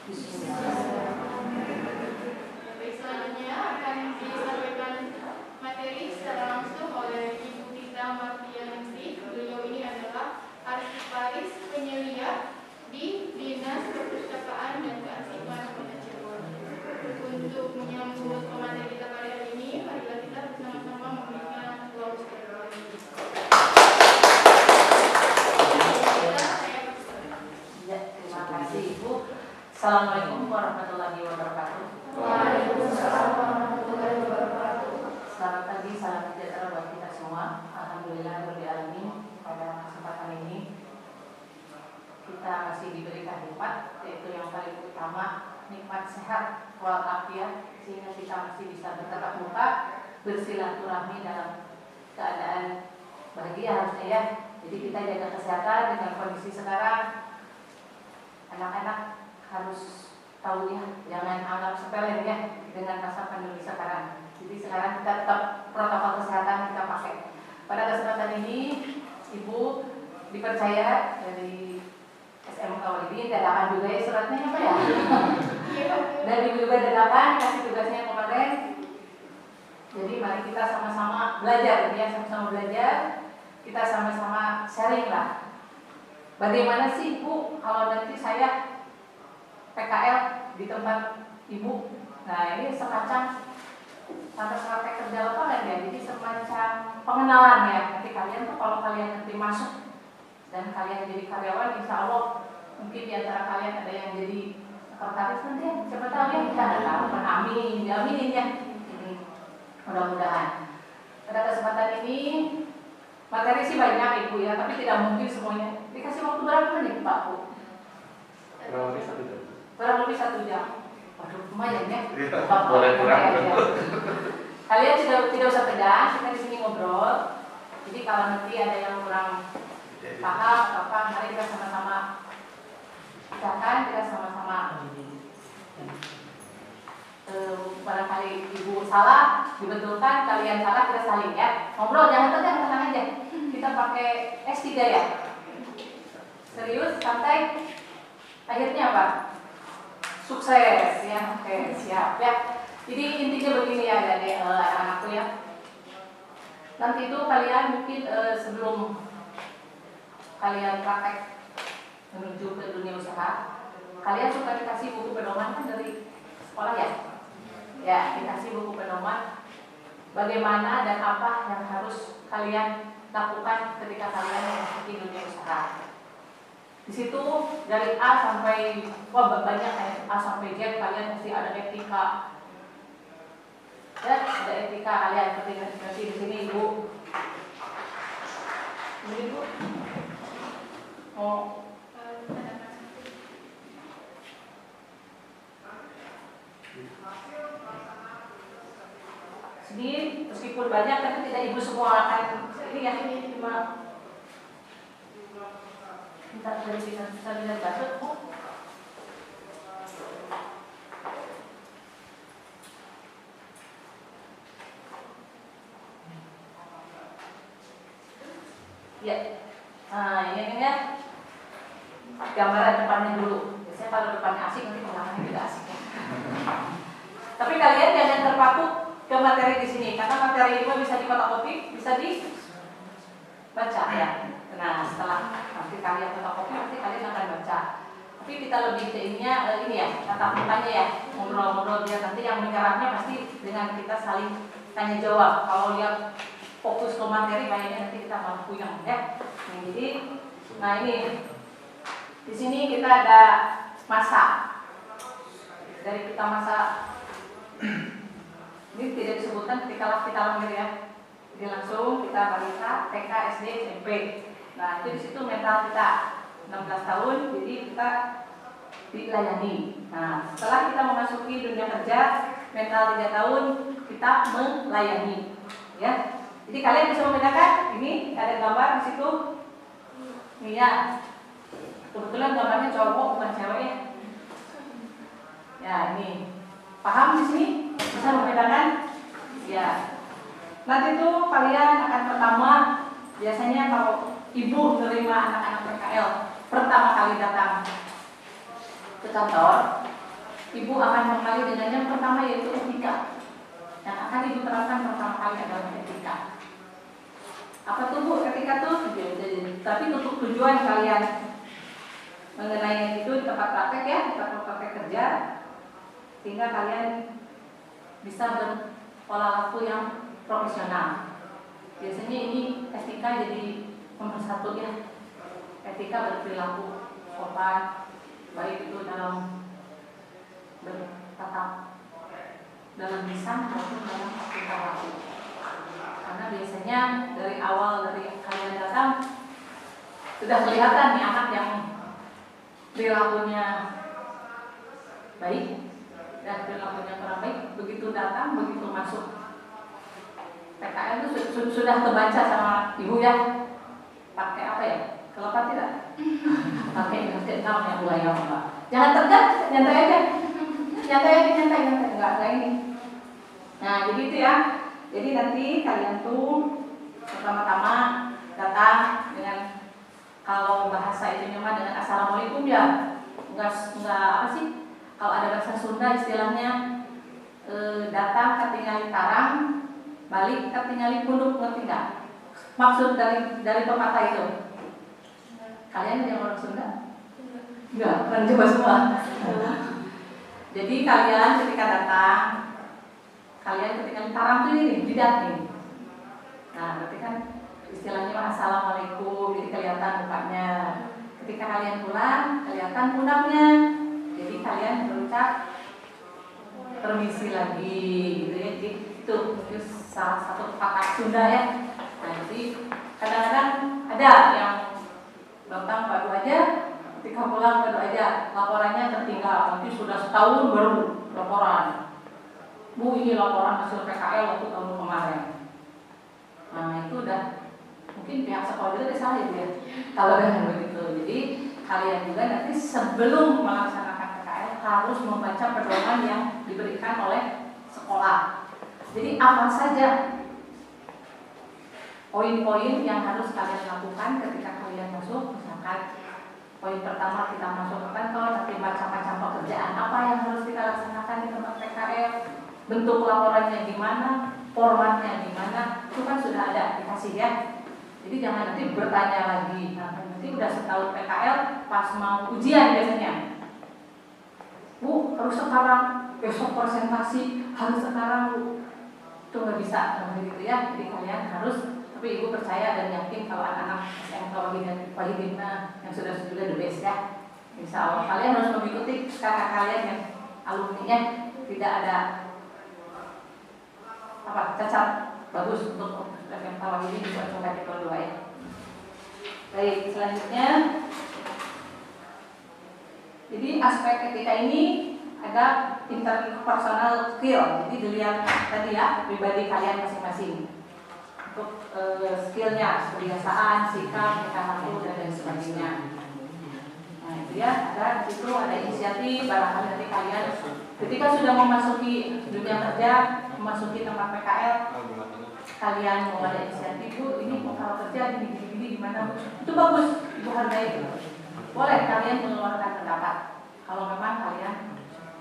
Baik, selanjutnya akan disampaikan materi secara langsung oleh Ibu Tita Martianingsih. Beliau ini adalah arsiparis penyelia di Dinas Perpustakaan dan Kearsipan Kota Cirebon. Untuk menyambut pemateri kita pada hari ini, marilah kita bersama-sama memberikan aplaus terlebih dahulu. Terima kasih Ibu. Assalamualaikum warahmatullahi wabarakatuh. Waalaikumsalam warahmatullahi wabarakatuh. Selamat pagi, salam sejahtera buat kita semua. Alhamdulillah rabbil alamin. Pada kesempatan ini kita masih diberikan nikmat, yaitu yang paling utama nikmat sehat walafiat, sehingga kita masih bisa bertatap muka, bersilaturahmi dalam keadaan bahagia harusnya ya. Jadi kita jaga kesehatan dengan kondisi sekarang. Anak-anak harus tahu ya, jangan anggap sepele ya dengan masa pandemi sekarang. Jadi sekarang kita tetap protokol kesehatan kita pakai. Pada kesempatan ini Ibu dipercaya dari SMK Walidin dadakan juga ya suratnya apa ya? Dan Ibu juga dadakan kasih tugasnya kemarin. Jadi mari kita sama-sama belajar ya, sama-sama belajar. Kita sama-sama sharing lah. Bagaimana sih Ibu kalau nanti saya PKL di tempat Ibu? Nah ini semacam sampai kerja lapangan ya, jadi semacam pengenalan ya. Nanti kalian tuh kalau kalian nanti masuk dan kalian jadi karyawan, insya Allah mungkin di antara kalian ada yang jadi sekretaris nanti ya. Siapa tahu ya, kita ada tahu, amin, diaminin ya. Mudah-mudahan. Pada kesempatan ini materi sih banyak Ibu ya, tapi tidak mungkin semuanya. Dikasih waktu berapa menit Pak Bu? Kurang lebih 1 jam. Kurang lebih 1 jam. Waduh, lumayan ya. Boleh kurang. Kalian tidak usah tegang, kita di sini ngobrol. Jadi kalau nanti ada yang kurang paham atau apa, mari kita sama-sama usahakan, kita sama-sama. Barangkali Ibu salah, dibetulkan, kalian salah, kita saling ya. Ngobrol, jangan tegang, tenang aja. Kita pakai S3 ya. Serius, santai. Akhirnya apa? Sukses ya. Oke, siap ya. Jadi intinya begini ya dari anak-anakku ya. Nanti itu kalian mungkin sebelum kalian praktek menuju ke dunia usaha, kalian suka dikasih buku pedoman kan dari sekolah ya? Ya, dikasih buku pedoman bagaimana dan apa yang harus kalian lakukan ketika kalian memasuki dunia usaha. Di situ dari A sampai banyak A sampai Z kalian mesti ada etika. Ya, ada etika kalian seperti di sini Ibu. Ini Ibu. Oh. Sedih, meskipun banyak tapi tidak Ibu semua akan ini ya, ini cuma minta dari bisa dilihat basut. Ya, nah ini ya gambaran depannya dulu. Biasanya kalau depannya asik nanti belakangnya tidak asik ya. Tapi kalian jangan terpaku ke materi di sini, karena materi ini bisa difotokopi, bisa dibaca ya. Nah setelah nanti kalian fotokopi, nanti kalian akan baca. Tapi kita lebih ke ininya ini ya, tatap mukanya ya, ngobrol-ngobrol biar nanti yang menyerapnya pasti dengan kita saling tanya jawab. Kalau lihat fokus ke materi kayaknya nanti kita malah puyeng ya. Nah, jadi, nah ini di sini kita ada masa. Dari kita masa ini tidak disebutkan ketika kita lahir ya. Jadi langsung kita balita, TK, SD, SMP. Nah itu di situ mental kita 16 tahun, jadi kita dilayani. Nah setelah kita memasuki dunia kerja, mental 3 tahun kita melayani. Ya. Jadi kalian bisa membedakan, ini ada gambar di situ. Ini ya. Kebetulan gambarnya cowok bukan cewek ya. Ya ini. Paham di sini? Bisa membedakan? Ya. Nanti tuh kalian akan pertama biasanya kalau ibu menerima anak-anak PKL pertama kali datang ke kantor, Ibu akan mengawali dengan yang pertama yaitu etika. Yang akan Ibu terapkan pertama kali adalah etika. Apa tuh Bu etika tuh? Tapi untuk tujuan kalian mengenai itu di tempat praktek ya, di tempat praktek kerja, sehingga kalian bisa berpola laku yang profesional. Biasanya ini etika jadi nomor satu ya. Etika berperilaku sopan, baik itu dalam bertatap dalam lisan maupun dalam tingkah laku. Karena biasanya dari awal dari kalian datang sudah kelihatan nih anak yang perilakunya baik dan perilakunya kurang baik. Begitu datang, begitu masuk PKL itu sudah terbaca sama Ibu ya. Pakai apa ya? Kelopak tidak? Pakai Vietnam yang buaya apa? Jangan tegang, nyantai aja. Nyantai, enggak ini. Nah, jadi itu ya. Jadi nanti kalian tuh pertama-tama datang dengan, kalau bahasa itu cuma dengan assalamualaikum ya. Enggak apa sih? Kalau ada bahasa Sunda istilahnya datang ketinggali tarang, balik ketinggali punduk, ngerti enggak? Maksud dari pepatah itu. Kalian yang orang Sunda? Enggak, orang Jawa semua. Jadi kalian ketika datang, kalian ketika tarang tuh ini jidat nih. Nah, berarti kan istilahnya assalamualaikum, jadi kelihatan mukanya. Ketika kalian pulang, kelihatan pundaknya. Jadi kalian berucap permisi lagi, gitu ya. Jadi itu salah satu pepatah Sunda ya. Nah, jadi kadang-kadang ada yang datang baru aja, ketika pulang baru aja, laporannya tertinggal. Nanti sudah setahun baru laporan. Bu, ini laporan hasil PKL waktu tahun kemarin. Nah, itu udah mungkin pihak sekolah juga salah ya Bu ya. Kalau dengan begitu, jadi kalian juga nanti sebelum melaksanakan PKL harus membaca pedoman yang diberikan oleh sekolah. Jadi apa saja poin-poin yang harus kalian lakukan ketika kalian masuk. Misalkan poin pertama kita masuk ke kantor, nanti macam-macam pekerjaan apa yang harus kita laksanakan di tempat PKL, bentuk laporannya gimana, formatnya gimana, itu kan sudah ada dikasih ya. Jadi jangan nanti bertanya lagi. Nah, nanti udah setahun PKL pas mau ujian biasanya, Bu harus sekarang, besok presentasi harus sekarang Bu. Itu nggak bisa gitu ya. Jadi kalian harus, tapi Ibu percaya dan yakin kalau anak-anak SMK Wahidina yang sudah the best ya. Insya Allah kalian harus mengikuti kakak kalian yang alumni-nya, tidak ada cacat, bagus untuk SMK Wahidina buat coba di tahun 2 ya. Baik, selanjutnya, jadi aspek etika ini ada interpersonal skill. Jadi dilihat tadi ya, pribadi kalian masing-masing. Untuk skillnya, kebiasaan, sikap, tingkah laku dan lain sebagainya. Nah itu ya, ada di situ ada inisiatif. Barangkali nanti kalian ketika sudah memasuki dunia kerja, memasuki tempat PKL, kalian mau ada inisiatif, Bu, ini kalau kerja gini gimana Bu? Itu bagus, Ibu hargai. Boleh kalian mengeluarkan pendapat. Kalau memang kalian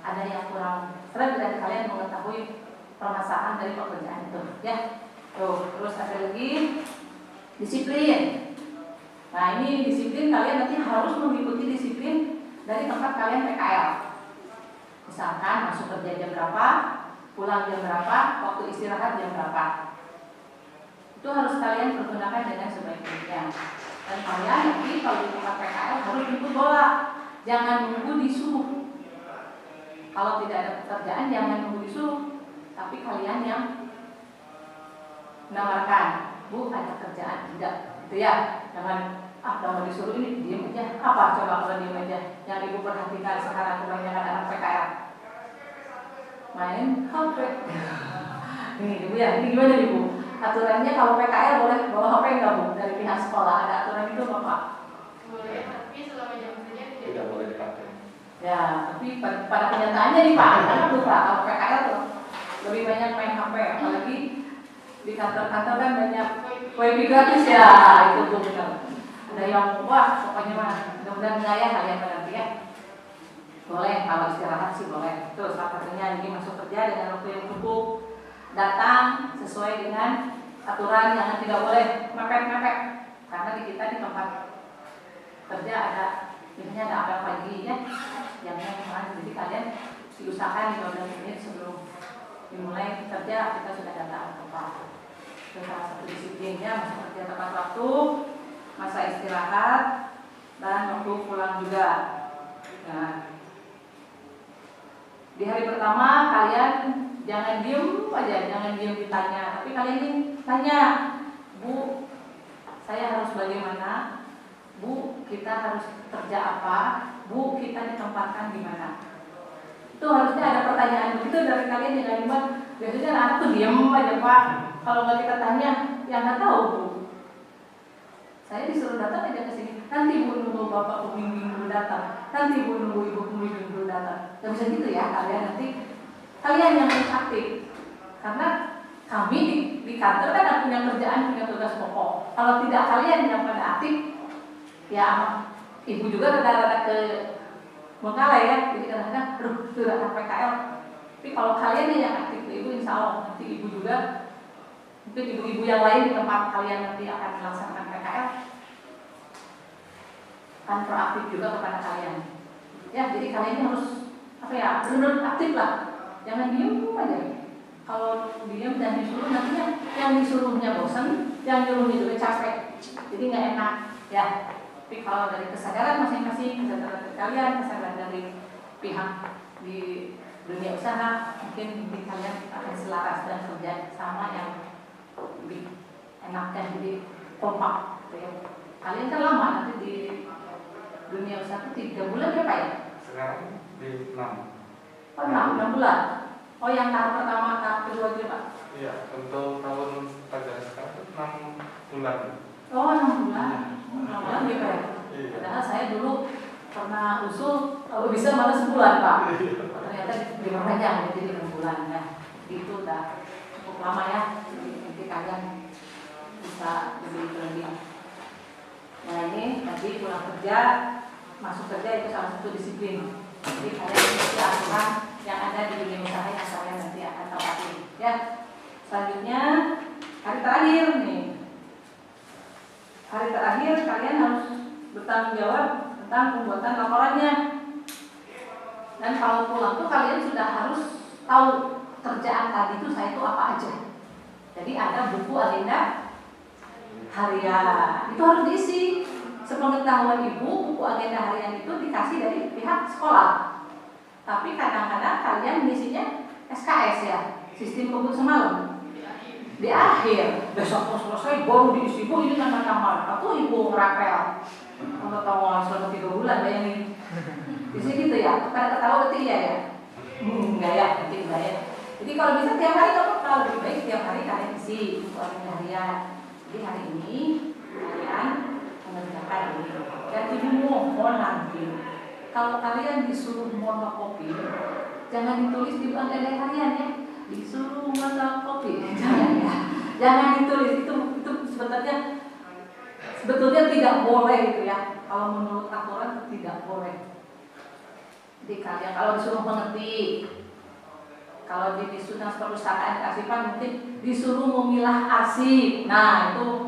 ada yang kurang seret dan kalian mengetahui permasalahan dari pekerjaan itu, ya. Tuh, terus ada lagi disiplin. Nah ini disiplin, kalian nanti harus mengikuti disiplin dari tempat kalian PKL. Misalkan masuk kerja jam berapa, pulang jam berapa, waktu istirahat jam berapa. Itu harus kalian pergunakan dengan sebaik-baiknya. Dan kalian nanti kalau di tempat PKL harus jemput bola, jangan menunggu disuruh. Kalau tidak ada pekerjaan jangan menunggu disuruh, tapi kalian yang menawarkan, Bu ada kerjaan tidak, gitu ya. Jangan kalau disuruh ini diam aja. Apa coba kalau diam aja? Yang Ibu perhatikan sekarang kebanyakan anak PKL main HP. Ini Ibu ya, ini gimana Ibu? Aturannya kalau PKL boleh bawa HP enggak Bu? Dari pihak sekolah ada aturan itu Bapak? Boleh, tapi selama jam kerja Tidak boleh dipakai. Ya, tapi pada kenyataannya nih Pak, karena tuh Pak, kalau PKL tuh lebih banyak main HP, apalagi di kantor-kantor kan banyak wifi gratis ya, itu tuh benar. Ada yang wah pokoknya mah mudah-mudahan enggak ya kalian nanti ya. Boleh, kalau istirahat sih boleh. Terus salah satunya ini masuk kerja dengan waktu yang cukup, datang sesuai dengan aturan, jangan tidak boleh mepet-mepet. Karena di kita di tempat kerja ada, biasanya ada apel pagi ya, jamnya kemarin. Jadi kalian diusahakan 15 menit sebelum dimulai kerja kita sudah datang tepat. Itu salah satu disiplinnya, masuk kerja tepat waktu, masa istirahat, dan waktu pulang juga. Nah, di hari pertama kalian jangan diem aja, jangan diem ditanya, tapi kalian ini tanya, Bu, saya harus bagaimana? Bu, kita harus kerja apa? Bu, kita ditempatkan di mana? Itu harusnya ada pertanyaan begitu dari kalian, jangan cuma biasanya anak tuh diem aja Pak. Kalau nggak kita tanya, ya nggak tahu Bu. Saya disuruh datang aja ke sini. Nanti Bu nunggu Bapak pembimbing dulu datang. Nanti Bu nunggu Ibu pembimbing dulu datang. Gak bisa gitu ya kalian, nanti kalian yang harus aktif. Karena kami di kantor kan punya kerjaan, punya tugas pokok. Kalau tidak kalian yang pada aktif, ya Ibu juga rada-rada ke Bengkalai ya. Jadi kadang-kadang, aduh sudah PKL. Tapi kalau kalian yang aktif ke Ibu, insya Allah nanti Ibu juga, mungkin ibu-ibu yang lain di tempat kalian nanti akan melaksanakan PKL, akan proaktif juga kepada kalian. Ya, jadi kalian ini harus benar-benar aktif lah. Jangan diem aja. Kalau diem dan disuruh, nantinya yang disuruhnya bosan, yang nyuruhnya juga capek. Jadi nggak enak ya. Tapi kalau dari kesadaran masing-masing, kesadaran dari kalian, kesadaran dari pihak di dunia usaha, mungkin kalian akan selaras dan kerja sama yang lebih enak dan jadi kompak. Ya. Kalian kan lama nanti di dunia usaha itu 3 bulan ya Pak ya? Sekarang di 6. Oh 6 bulan. Oh yang tahap pertama, tahap kedua juga Pak? Iya, untuk tahun pelajaran sekarang itu 6 bulan. Oh 6 bulan. 6 bulan ya Pak ya? Iya. Padahal saya dulu pernah usul kalau bisa malah sebulan Pak. Ternyata diperpanjang jadi 6 bulan ya. Itu udah cukup lama ya. Jadi nanti kalian bisa lebih. Nah ini tadi pulang kerja, masuk kerja itu salah satu disiplin. Jadi kalian mengikuti aturan yang ada di dunia usaha yang kalian nanti akan taati. Ya. Selanjutnya hari terakhir nih. Hari terakhir kalian harus bertanggung jawab tentang pembuatan laporannya. Dan kalau pulang tuh kalian sudah harus tahu kerjaan tadi itu saya itu apa aja. Jadi ada buku agenda harian, itu harus diisi. Sepengetahuan Ibu, buku agenda harian itu dikasih dari pihak sekolah. Tapi kadang-kadang kalian mengisinya SKS ya, sistem kebut semalam. Di akhir, besok mau selesai baru diisi. Bu ini nama-nama, atau Ibu ngerapel. Kalau tahu selama 3 bulan bayangin. Di sini gitu ya, pada ketawa ketiga ya. Enggak ya, nanti enggak ya. Jadi kalau bisa tiap hari kalau lebih baik tiap hari kalian isi buku agenda harian. Jadi hari ini kalian mengerjakan ini. Dan Ibu mohon nanti kalau kalian disuruh monokopi, jangan ditulis di agenda harian ya. Disuruh monokopi, jangan ya. Jangan ditulis itu sebetulnya tidak boleh gitu ya. Kalau menurut aturan tidak boleh. Jadi kalian kalau disuruh mengerti, kalau di dinas perpustakaan kearsipan mungkin disuruh memilah arsip. Nah itu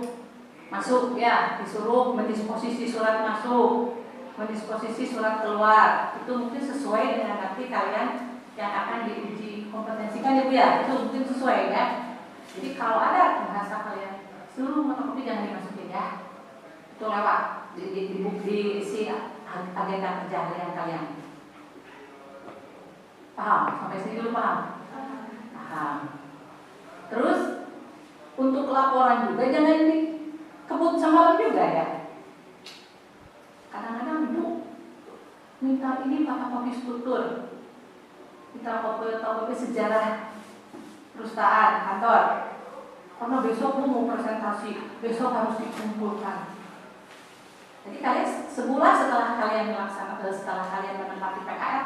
masuk ya, disuruh mendisposisi surat masuk, mendisposisi surat keluar. Itu mungkin sesuai dengan nanti kalian yang akan diuji kompetensikan ya Bu ya. Itu mungkin sesuai ya. Jadi kalau ada bahasa kalian suruh fotokopi jangan dimasukin ya. Itu lewat di isi agenda kerja kalian. Paham? Sampai sini dulu paham? Paham. Terus untuk laporan juga jangan dikebut semalam juga ya. Kadang-kadang Bu minta ini fotokopi struktur, minta fotokopi sejarah perusahaan kantor. Karena besok Bu mau presentasi, besok harus dikumpulkan. Jadi kalian sebulan setelah kalian menempati PKL,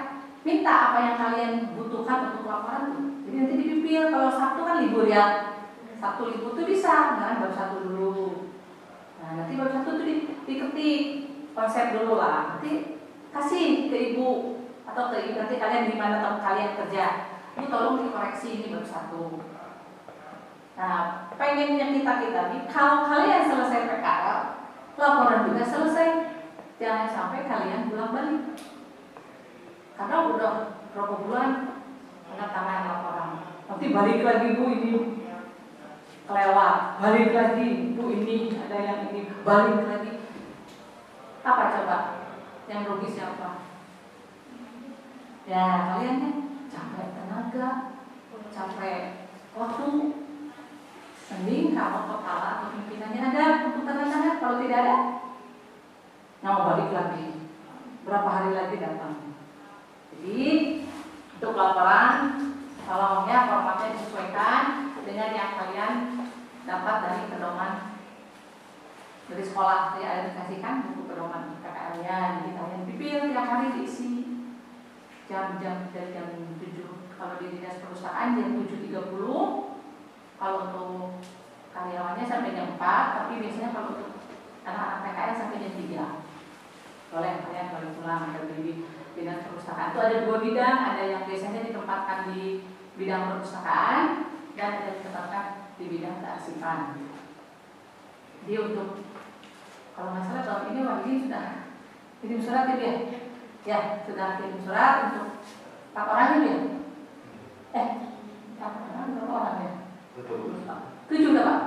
minta apa yang kalian butuhkan untuk laporan tuh. Jadi nanti dipipil. Kalau Sabtu kan libur ya, Sabtu libur tuh bisa, nah baru Sabtu dulu. Nah nanti baru Sabtu tuh diketik konsep dulu lah. Nanti kasih ke Ibu atau atau nanti kalian di mana tempat kalian kerja, ini tolong dikoreksi, ini baru satu. Nah, pengennya kita nih, kalau kalian selesai PKL, laporan juga selesai. Jangan sampai kalian pulang balik. Karena udah berapa bulan penandatangan laporan. Nanti balik lagi Bu ini kelewat, balik lagi Bu ini ada yang ini balik lagi. Apa coba? Yang rugi siapa? Ya kalian kan capek tenaga, capek waktu. Mending kalau kepala atau pimpinannya ada untuk tanda tangan. Kalau tidak ada, mau balik lagi. Berapa hari lagi datang. Jadi untuk laporan, tolongnya formatnya disesuaikan dengan yang kalian dapat dari pedoman dari sekolah. Jadi ada dikasihkan buku pedoman PKL-nya. Jadi kalian pipil tiap hari diisi jam-jam dari jam 7. Kalau di dinas perpustakaan jam 7.30. Kalau untuk karyawannya sampai jam 4, tapi biasanya kalau untuk anak-anak PKL sampai jam 3. Boleh kalian balik pulang dari bidang perpustakaan. Itu ada 2 bidang, ada yang biasanya ditempatkan di bidang perpustakaan dan ada ditempatkan di bidang kearsipan. Jadi untuk kalau nggak salah tahun ini Wahidi sudah kirim surat ya? Ya, sudah kirim surat untuk 4 orang ini ya? 4 orang, berapa orang ya? 7 udah Pak?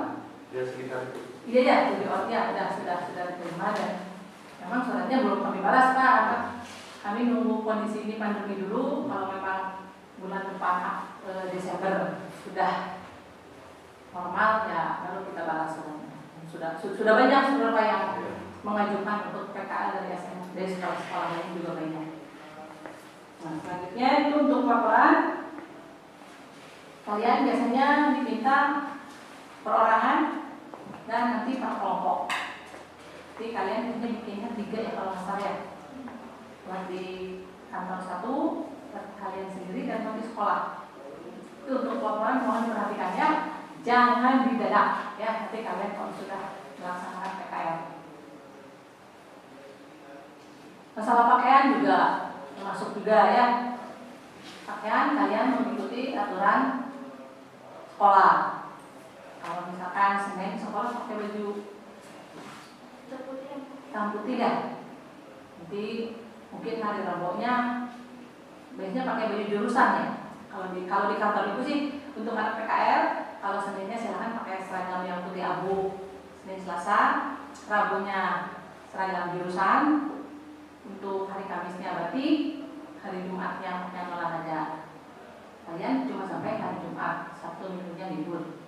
Ya sekitar itu. Iya, 7 orang ya, sudah diterima dan memang suratnya belum kami balas Pak. Kami nunggu kondisi ini pandemi dulu. Kalau memang bulan depan Desember sudah normal ya, baru kita balas suratnya. Sudah banyak beberapa yang mengajukan untuk PKL dari SM, dari sekolah-sekolah lain juga banyak. Nah, selanjutnya itu untuk laporan. Kalian biasanya diminta perorangan dan nanti per kelompok. Jadi kalian bikinnya 3 ya kalau nggak salah ya. Buat di kantor 1, buat kalian sendiri dan buat di sekolah. Itu untuk laporan mohon perhatikannya, jangan didadak ya. Nanti kalian kalau sudah melaksanakan PKL. Masalah pakaian juga termasuk juga ya. Pakaian kalian mengikuti aturan sekolah. Kalau misalkan Senin sekolah pakai baju hitam putih ya. Nanti mungkin hari Rabunya biasanya pakai baju jurusan ya. Kalau di kantor itu sih untuk anak PKL, kalau Seninnya silahkan pakai seragam yang putih abu. Senin Selasa, Rabunya seragam jurusan. Untuk hari Kamisnya batik, hari Jumatnya pakaian olahraga. Kalian cuma sampai hari Jumat, Sabtu Minggunya libur.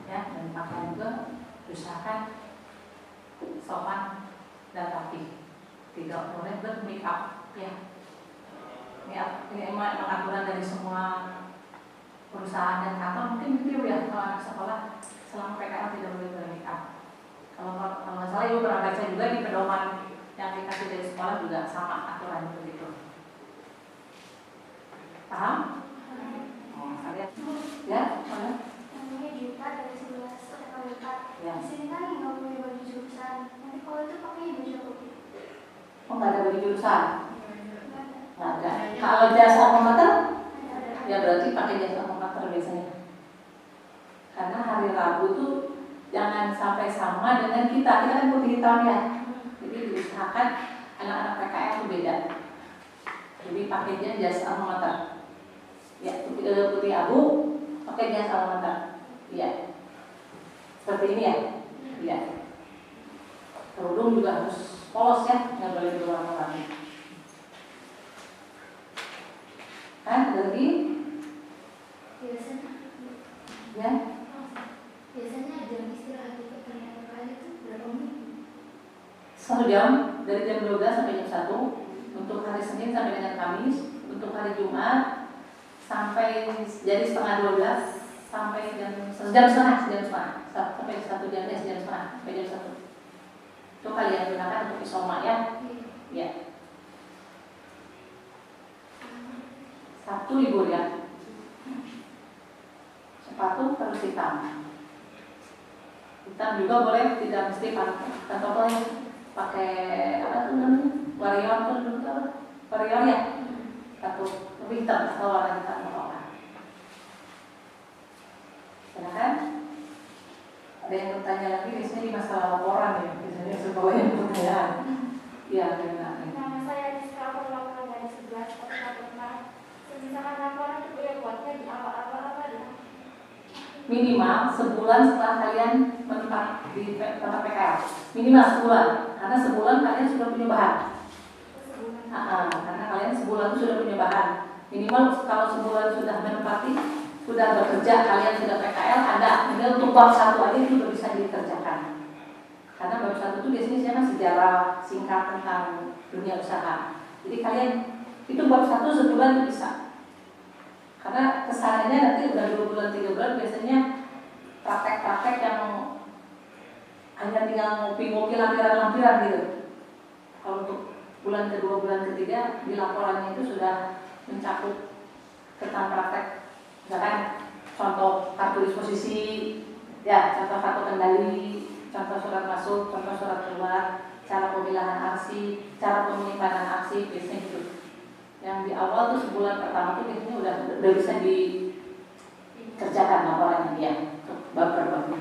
Ya, dan pakaian juga usahakan sopan dan rapi. Tidak boleh ber-make up ya. Ini emang aturan dari semua perusahaan dan kantor, mungkin gitu ya. Kalau anak sekolah selama PKL tidak boleh ber-make up. Kalau nggak salah ibu pernah baca juga di pedoman yang dikasih dari sekolah juga sama aturan begitu. Paham? Kalian ya, mana? Namanya Juta dari 11 sampai 4. Ya. Di sini kan nggak punya baju jurusan. Nanti kalau itu pakai baju apa? Oh, nggak ada baju jurusan? Nggak ada. Nggak ada. Kalau jasa komuter, Ada. ya berarti pakai jasa komuter biasanya. Karena hari Rabu tuh jangan sampai sama dengan kita kan putih hitam ya. Jadi diusahakan anak-anak PKL itu beda. Jadi pakainya jasa komuter. Ya, putih abu, pakai jasa komuter. Iya. Seperti ini ya. Iya. Kerudung juga harus polos ya, nggak boleh berwarna-warni. Kan ada lagi? Biasanya Ya. jam istirahat di PKL itu berapa menit? 1 jam dari jam 12 sampai jam 1 untuk hari Senin sampai dengan Kamis, untuk hari Jumat sampai jadi setengah 12 sampai jam setengah sampai 1 jam ya, jam setengah sampai jam 1. Itu kalian gunakan untuk isoma ya. Ya. Sabtu libur ya. Sepatu harus hitam. Hitam juga boleh, tidak mesti pakai apa tuh namanya? Warrior tuh dulu apa? Warrior ya. Satu lebih hitam atau warna hitam apa? Silakan. Ada yang bertanya lagi, biasanya di masalah laporan ya, biasanya sebuah yang pertanyaan. Iya, benar. Nama saya Rizka, perwakilan dari 11 Kota Pernah. Misalkan laporan itu ya buatnya di awal-awal apa ya? Minimal sebulan setelah kalian menetap di tempat PKL. Minimal sebulan, karena sebulan kalian sudah punya bahan. Karena kalian sebulan itu sudah punya bahan. Minimal kalau sebulan sudah menempati, sudah bekerja, kalian sudah PKL, ada. Tinggal untuk bab 1 aja itu sudah bisa dikerjakan. Karena bab 1 itu biasanya sejarah singkat tentang dunia usaha. Jadi kalian itu bab 1 sebulan itu bisa. Karena kesannya nanti udah 2 bulan 3 bulan biasanya praktek-praktek yang hanya tinggal ngopi-ngopi lampiran-lampiran gitu. Kalau untuk bulan kedua, bulan ketiga di laporannya itu sudah mencakup tentang praktek, misalkan contoh kartu disposisi, ya contoh kartu kendali, contoh surat masuk, contoh surat keluar, cara pemilahan arsip, cara penyimpanan arsip, biasanya gitu. Yang di awal tuh sebulan pertama tuh biasanya udah bisa dikerjakan laporannya dia untuk bab per bab.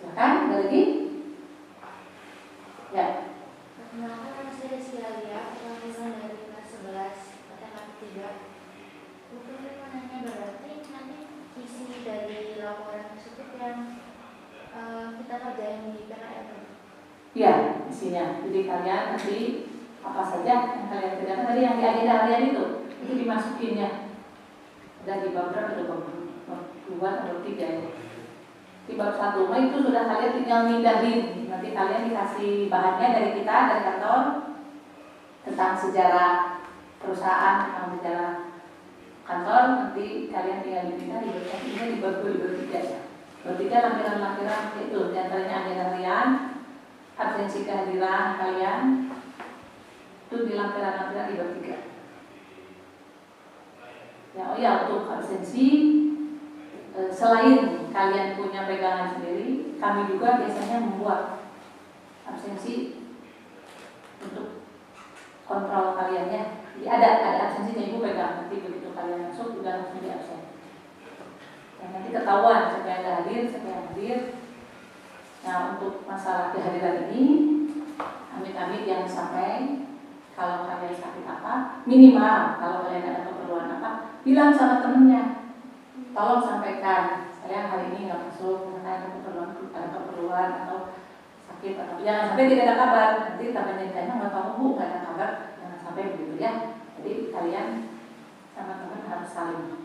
Silakan, ada lagi? Ya. Perkenalkan nama saya Rizky Alia, lulusan dari kelas 11 matematika 3. Mungkin mau nanya berarti nanti isi dari laporan tersebut yang kita kerjain di PKL. Iya, isinya. Jadi kalian nanti apa saja yang kalian kerjakan tadi yang di agenda harian itu dimasukin ya. Ada di bab berapa itu? Bab 2 atau 3 ya. Di bab 1 itu sudah kalian tinggal mindahin. Nanti kalian dikasih bahannya dari kita, dari kantor tentang sejarah perusahaan, tentang sejarah kantor. Nanti kalian tinggal dipindah di bab 2, di bab 3 ya. Bab 3 lampiran-lampiran itu diantaranya agenda harian, absensi kehadiran kalian itu di lampiran-lampiran di bab 3. Ya, oh ya, untuk absensi selain kalian punya pegangan sendiri, kami juga biasanya membuat absensi untuk kontrol kalian ya. Jadi ada absensinya, ibu pegang, nanti begitu kalian masuk juga langsung di absen. Dan nanti ketahuan siapa yang hadir, siapa yang hadir. Nah, untuk masalah kehadiran ini, amit-amit yang sampai kalau kalian sakit apa, minimal kalau kalian ada keperluan apa, bilang sama temennya, tolong sampaikan, saya hari ini nggak masuk, karena ada keperluan atau sakit atau jangan sampai tidak ada kabar. Nanti temannya ditanya nggak tahu bu, nggak ada kabar, jangan sampai begitu ya. Jadi kalian sama teman harus saling.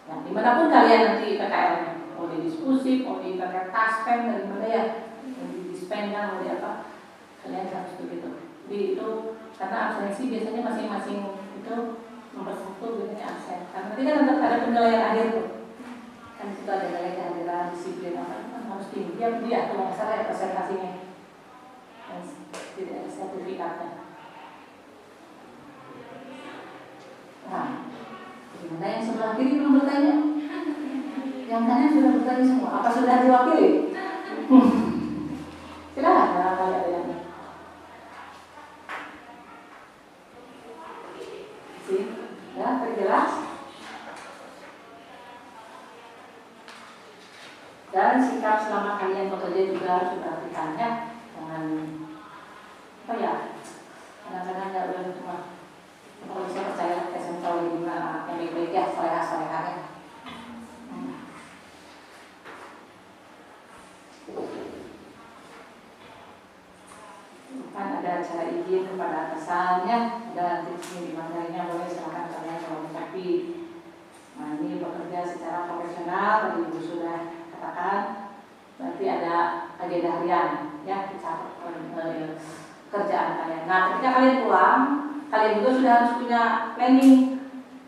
Nah, dimanapun kalian nanti PKL-nya, mau di diskusi, mau di pakai taspen dari mana ya, mau di dispen kan, mau di apa, kalian harus begitu. Jadi itu karena absensi biasanya masing-masing itu nomor 1 biasanya absen. Karena nanti kan ada penilaian akhir tuh, kan itu ada nilai kehadiran, disiplin apa kan harus tinggi. Dia kalau nggak salah ya presentasinya, dan tidak ada sertifikatnya. Nah, gimana yang sebelah kiri belum bertanya? Yang kanan sudah bertanya semua. Apa sudah diwakili? Silakan barangkali ada yang ya, terjelas. Dan sikap selama kalian bekerja juga harus diperhatikan ya. Jangan apa ya, kadang-kadang nggak boleh cuma kalau saya percaya SMK ini yang baik-baik ya, solehah-solehah ya. Kan ada acara izin kepada atasannya, ada nanti di materinya boleh silakan kalian kalau mencapai. Nah, ini bekerja secara profesional, tadi ibu sudah katakan. Berarti ada agenda harian ya, dicatat kerjaan kalian. Nah, ketika kalian pulang, kalian juga sudah harus punya planning.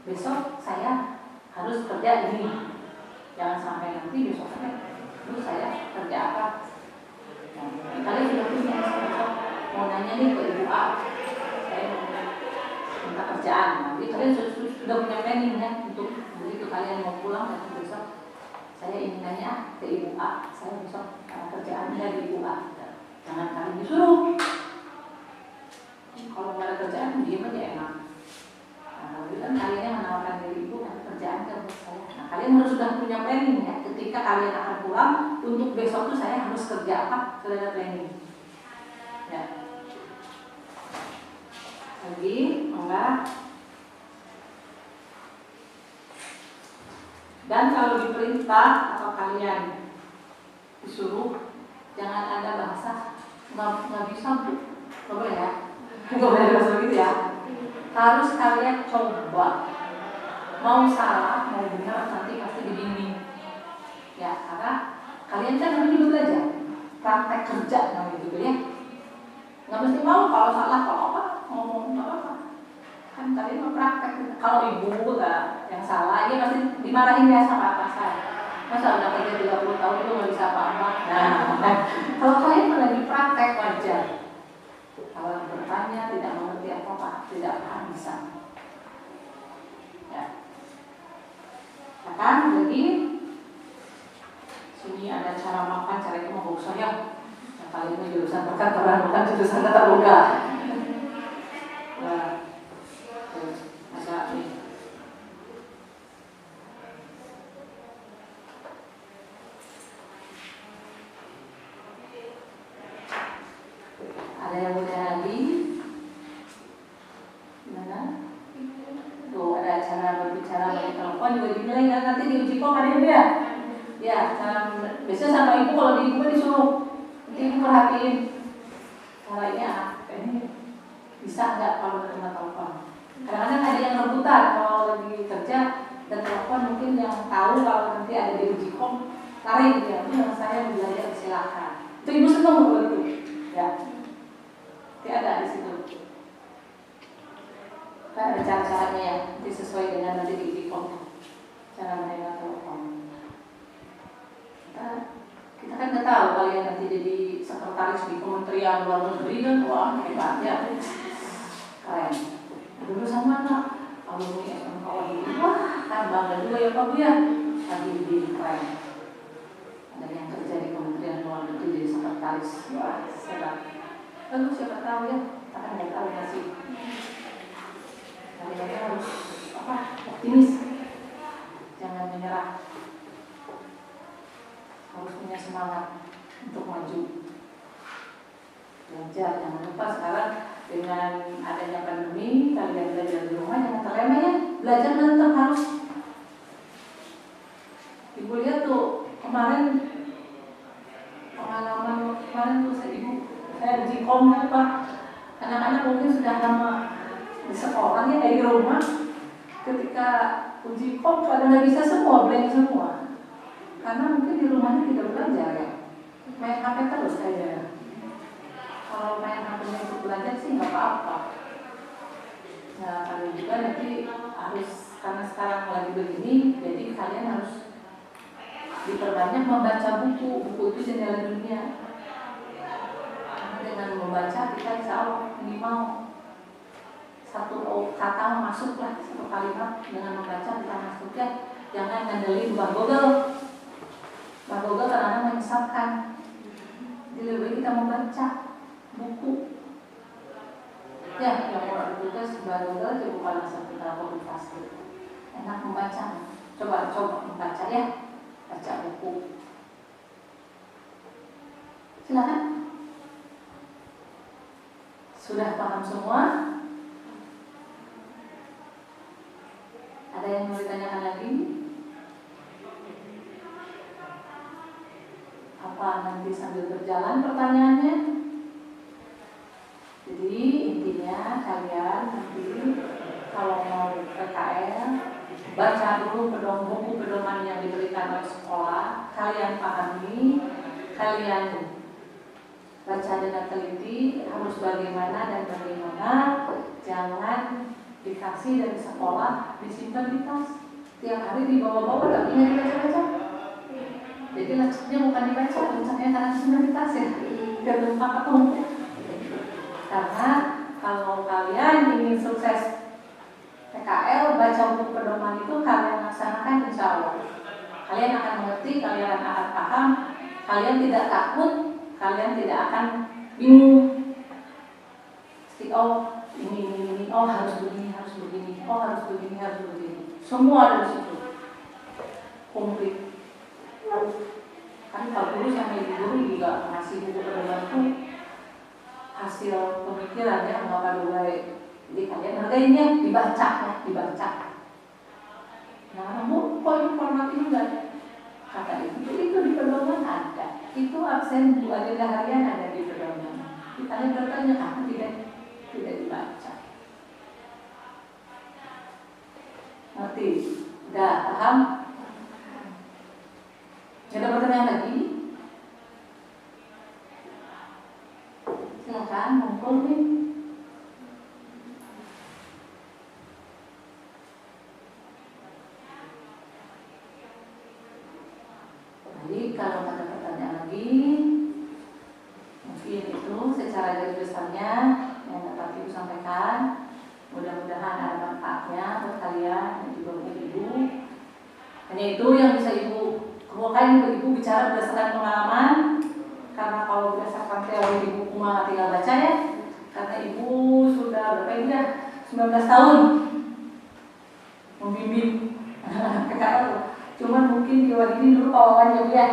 Besok saya harus kerja ini. Jangan sampai nanti besoknya terus saya kerja apa. Nah, kalian sudah punya besok mau nanya nih ke Ibu A, saya minta kerjaan. Nanti kalian sudah punya planning ya, untuk begitu kalian mau pulang dan besok saya ingin nanya ke Ibu A, saya besok kerjaannya di Ibu A. Jangan kalian disuruh. kan diem aja enak. Nah, kalau kan kalian yang menawarkan diri itu kan kerjaan ke saya. Nah, kalian harus sudah punya planning ya. Ketika kalian akan pulang, untuk besok tuh saya harus kerja apa? Sudah ada planning. Ya. Lagi, enggak. Dan kalau diperintah atau kalian disuruh, jangan ada bahasa nggak bisa bu, nggak boleh ya, nggak boleh bahasa gitu ya. Harus kalian coba, mau salah mau benar nanti pasti dibimbing ya, karena kalian kan namanya juga belajar, praktek kerja namanya gitu ya. Nggak mesti mau kalau salah kalau apa ngomong nggak apa, kan kalian mau praktek. Kalau ibu lah yang salah, dia pasti dimarahin ya sama atasan. Masa udah kerja 30 tahun itu nggak bisa apa-apa. Nah, kalau kalian lagi praktek wajar. Kalau bertanya tidak mengerti apa-apa, tidak paham bisa. Ya. Akan lagi sini ada cara makan, cara itu mau bagus ya. Nah, kali ini jurusan perkantoran bukan jurusan tata boga. Nah, ada nih. Ada yang mulia lagi? Gimana? Tuh ada cara berbicara melalui telepon juga dinilai kan nanti diuji kok ada ya? Ya, biasanya sama ibu kalau di ibu disuruh nanti ibu perhatiin caranya ini bisa nggak kalau menerima telepon. Kadang-kadang ada yang rebutan kalau lagi kerja dan telepon mungkin yang tahu kalau nanti ada di uji kom tarik ya, itu yang saya belajar silakan. Itu ibu senang kalau itu, ya. Ada di situ. Kan ada cara-caranya ya, nanti sesuai dengan nanti di kom cara menerima telepon. Kita kan nggak tahu kalian nanti jadi sekretaris di Kementerian Luar Negeri kan, wah hebat ya, keren. Lulusan mana? Alumni SMKWI. Wah, kan bangga juga ya Pak Bu ya. Lagi di keren. Ada yang kerja di Kementerian Luar Negeri jadi sekretaris. Wah, hebat. Lalu siapa tahu ya, kita kan nggak tahu masih. Kalian harus optimis, jangan menyerah. Harus punya semangat untuk maju. Belajar, jangan lupa sekarang dengan adanya pandemi, kalian belajar di rumah jangan terlena ya. Belajar tetap harus. Ibu lihat tuh kemarin pengalaman kemarin tuh saya uji kom apa, anak-anak mungkin sudah lama di sekolah ya dari rumah, ketika uji kom pada nggak bisa semua, blank semua, karena mungkin di rumahnya tidak belajar ya, main HP terus aja. Kalau main HP-nya untuk belajar sih nggak apa-apa. Nah kalian juga nanti harus, karena sekarang lagi begini, jadi kalian harus diperbanyak membaca buku. Buku itu jendela dunia. Dengan membaca kita insya Allah minimal satu kata masuk lah, satu kalimat dengan membaca kita masuk ya. Jangan ngandelin Mbak Google. Mbak Google kadang-kadang menyesatkan. Jadi lebih baik kita membaca buku. Ya, yang mau tugas Mbak Google juga bukan langsung kita publikasi. Enak membaca. Coba membaca ya, baca buku. Silakan. Sudah paham semua? Ada yang mau ditanyakan lagi? Apa nanti sambil berjalan pertanyaannya? Jadi intinya kalian nanti kalau mau PKL baca dulu buku pedoman yang diberikan oleh sekolah, kalian pahami, kalian baca dengan teliti harus bagaimana dan bagaimana. Jangan dikasih dari sekolah disimpan di tas, tiap hari dibawa-bawa tapi nggak dibaca-baca. Jadi leceknya bukan dibaca, leceknya karena disimpan di tas ya, biar lupa ketemu. Karena kalau kalian ingin sukses PKL, baca buku pedoman itu kalian laksanakan insya Allah. Kalian akan mengerti, kalian akan paham, kalian tidak takut, kalian tidak akan bingung. Pasti oh ini, oh harus begini, oh harus begini. Semua ada di situ. Komplit. Kan Pak Guru sama Ibu Guru juga ngasih buku pedoman itu hasil pemikirannya mengapa dua. Jadi kalian hargainya dibaca. Nah, kamu kok ini format ini enggak? Kata itu di pedoman ada. Itu absen Bu agenda harian ada di pedoman. Kita bertanya apa tidak dibaca. Ngerti? Udah paham? Ada pertanyaan lagi? Silakan, ngumpul nih. Jadi kalau ada pertanyaan lagi, mungkin itu secara garis besarnya yang dapat Ibu sampaikan. Mudah-mudahan ada manfaatnya buat kalian dan juga untuk Ibu. Hanya itu yang bisa Ibu kemukakan. Ibu bicara berdasarkan pengalaman, karena kalau berdasarkan teori di buku mah tinggal baca ya. Karena Ibu sudah berapa ini ya? 19 tahun membimbing PKL. Cuman mungkin di Wadini dulu Pak Wawan ya,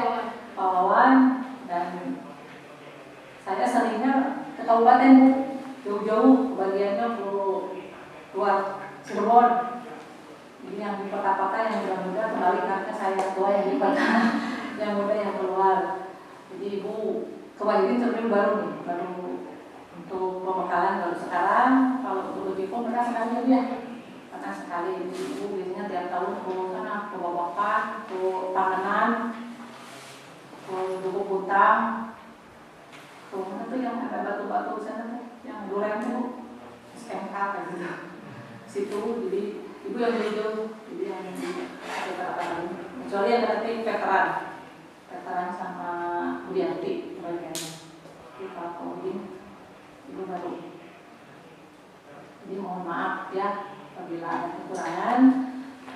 Pak Wawan, dan saya seringnya ke kabupaten Bu, jauh-jauh, bagiannya keluar Cirebon. Jadi yang di kota-kota yang muda-muda kembali karena saya tua yang di kota, yang muda yang keluar. Jadi Ibu kewajiban sebenarnya baru untuk pembekalan baru sekarang. Kalau untuk Jepang mereka sekali ya. Karena sekali Ibu biasanya tiap tahun ke sana, ke Babakan, ke Tanganan, ke Duku Puntang, ke mana tuh yang ada batu-batu sana tuh, yang Duren tuh, SMK kayak gitu. Situ jadi Ibu yang jauh, jadi yang veteran, kecuali yang berarti veteran sama Budianti bagiannya. Jadi Pak Kodin Ibu baru. Jadi mohon maaf ya apabila ada kekurangan,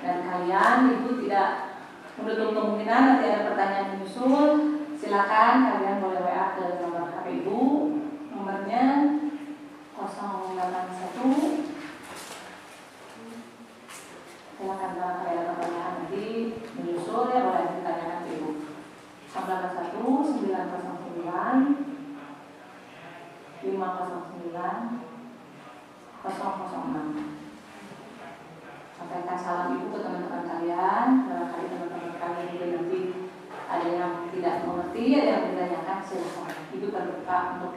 dan kalian Ibu tidak menutup kemungkinan nanti ada pertanyaan menyusul. Silakan kalian boleh WA ke nomor HP Ibu, nomornya 081. Silakan kalau ada pertanyaan nanti menyusul ya, boleh ditanyakan ke Ibu. 90909 509 006. Sampaikan salam Ibu ke teman-teman kalian. Barangkali teman-teman kalian juga nanti ada yang tidak mengerti, ada yang menanyakan, silakan. Ibu terbuka untuk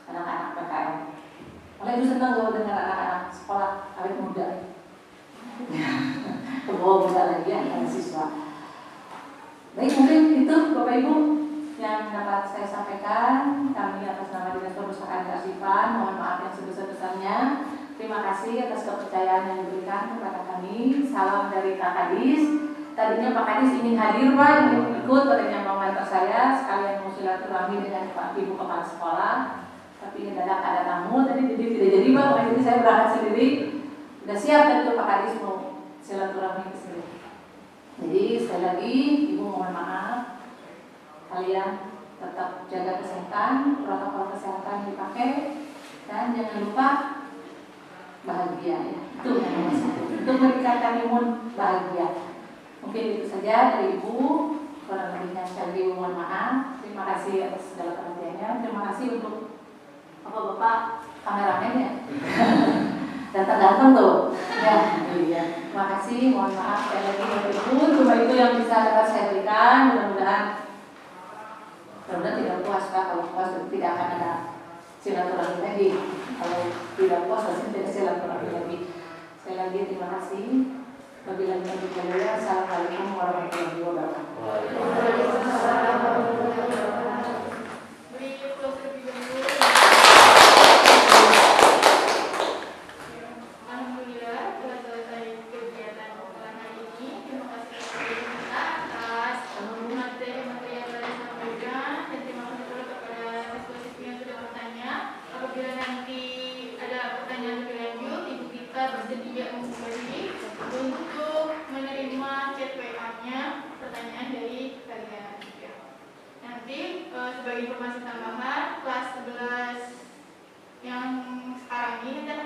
anak-anak PKL. Oleh Ibu senang kalau dengan anak-anak sekolah awet muda. Kebawa muda lagi ya, anak siswa. Baik, mungkin itu Bapak Ibu yang dapat saya sampaikan. Kami atas nama Dinas Perpustakaan Kearsipan mohon maaf yang sebesar-besarnya. Terima kasih atas kepercayaan yang diberikan kepada kami. Salam dari Kak Kadis. Tadinya Pak Kadis ingin hadir Pak, ingin ikut, katanya mau ngantar saya sekalian mau silaturahmi dengan Pak Ibu Kepala Sekolah. Tapi mendadak ada tamu, tadi jadi tidak jadi Pak, jadi saya berangkat sendiri. Sudah siap tentu Pak Kadis mau silaturahmi ke sini. Jadi sekali lagi Ibu mohon maaf, kalian tetap jaga kesehatan, protokol kesehatan dipakai, dan jangan lupa bahagia ya. Itu yang nomor satu. Untuk meningkatkan imun bahagia. Mungkin itu saja dari Ibu. Kurang lebihnya sekali lagi mohon maaf. Terima kasih atas segala perhatiannya. Terima kasih untuk Bapak kameramen ya. Datang-datang tuh. Ya, iya. Terima kasih. Mohon maaf sekali lagi Bapak Ibu. Cuma itu yang bisa dapat saya berikan. Mudah-mudahan tidak puas Pak. Kalau puas tidak akan ada silaturahmi lagi. Kalau tidak puas pasti tidak silaturahmi lagi. Sekali lagi terima kasih. Wabillahi taufiq wal hidayah. Assalamualaikum warahmatullahi wabarakatuh. Alhamdulillah telah selesai kegiatan pembukaan hari ini. Terima kasih kepada atas materi-materi yang telah disampaikan, dan terima kasih pula kepada siswa-siswi yang sudah bertanya. Apabila nanti ada pertanyaan lebih lanjut, Ibu kita bersedia memberi untuk menerima chat WA-nya pertanyaan dari kalian. Nanti sebagai informasi tambahan, kelas 11 yang sekarang ini nanti akan